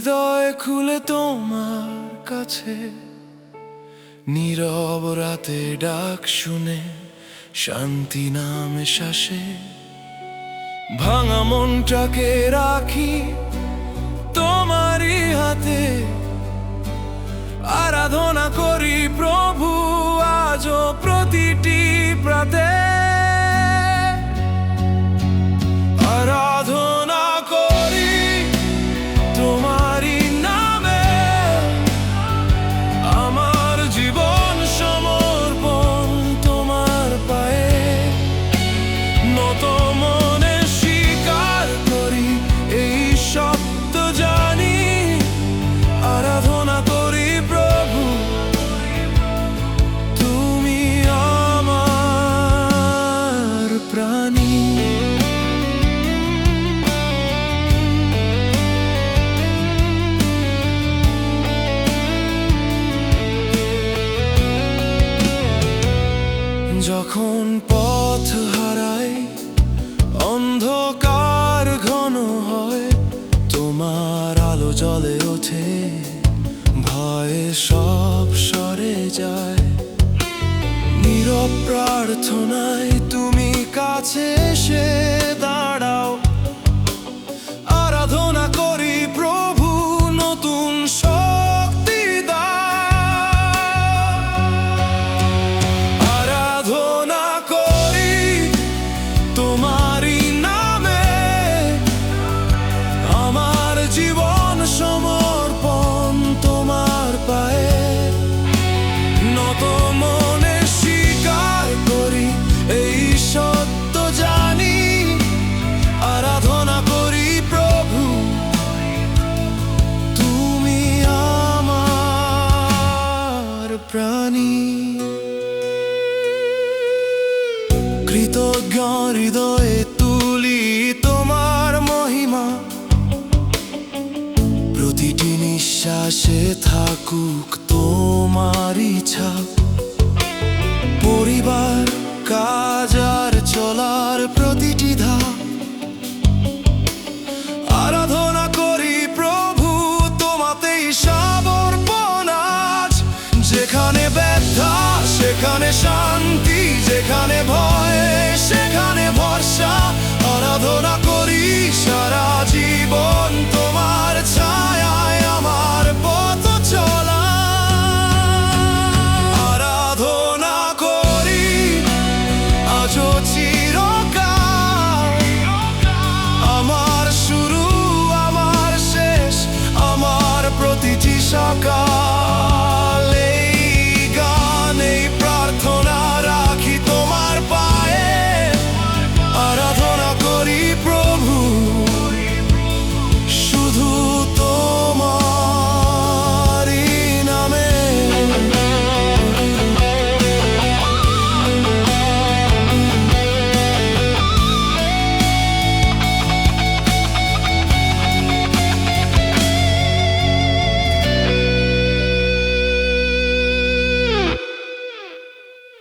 হৃদয় খুলে তোমার কাছে, নীরব রাতে ডাক শুনে শান্তি নামে শ্বাসে। ভাঙা মনটাকে রাখি তোমারই হাতে, আরাধনা করি প্রভু আজও প্রতিটি প্রাতে। আরাধনা করি তোমারই নামে, আমার জীবন সমর্পণ তোমার পায়ে। নত মনে স্বীকার করি এই সত্য জানি, আরাধনা করি প্রভু তুমি আমার প্রাণী। যখন পথ হারাই, অন্ধকার ঘন হয়, তোমার আলো জ্বলে ওঠে, ভয়ে সব সরে যায়। নীরব প্রার্থনায় তুমি কাছে এসে দাঁড়াও, আরাধনা করি প্রভু নতুন শক্তি দাও। আরাধনা করি তোমারই নামে, আমার জীবন সমর্পণ তোমার পায়ে। নত মনে স্বীকার করি এই সত্য জানি, আরাধনা করি প্রভু তুমি আমার প্রাণী। কৃতজ্ঞ হৃদয়ে তুলি তোমার মহিমা, প্রতিটি নিঃশ্বাসে থাকুক তোমার ইচ্ছা। পরিবার, কাজ আর চলার প্রতিটি ধাপ, আরাধনা করি প্রভু তোমাতেই সমর্পণ আজ। যেখানে ব্যথা সেখানে শান্তি, যেখানে ভয়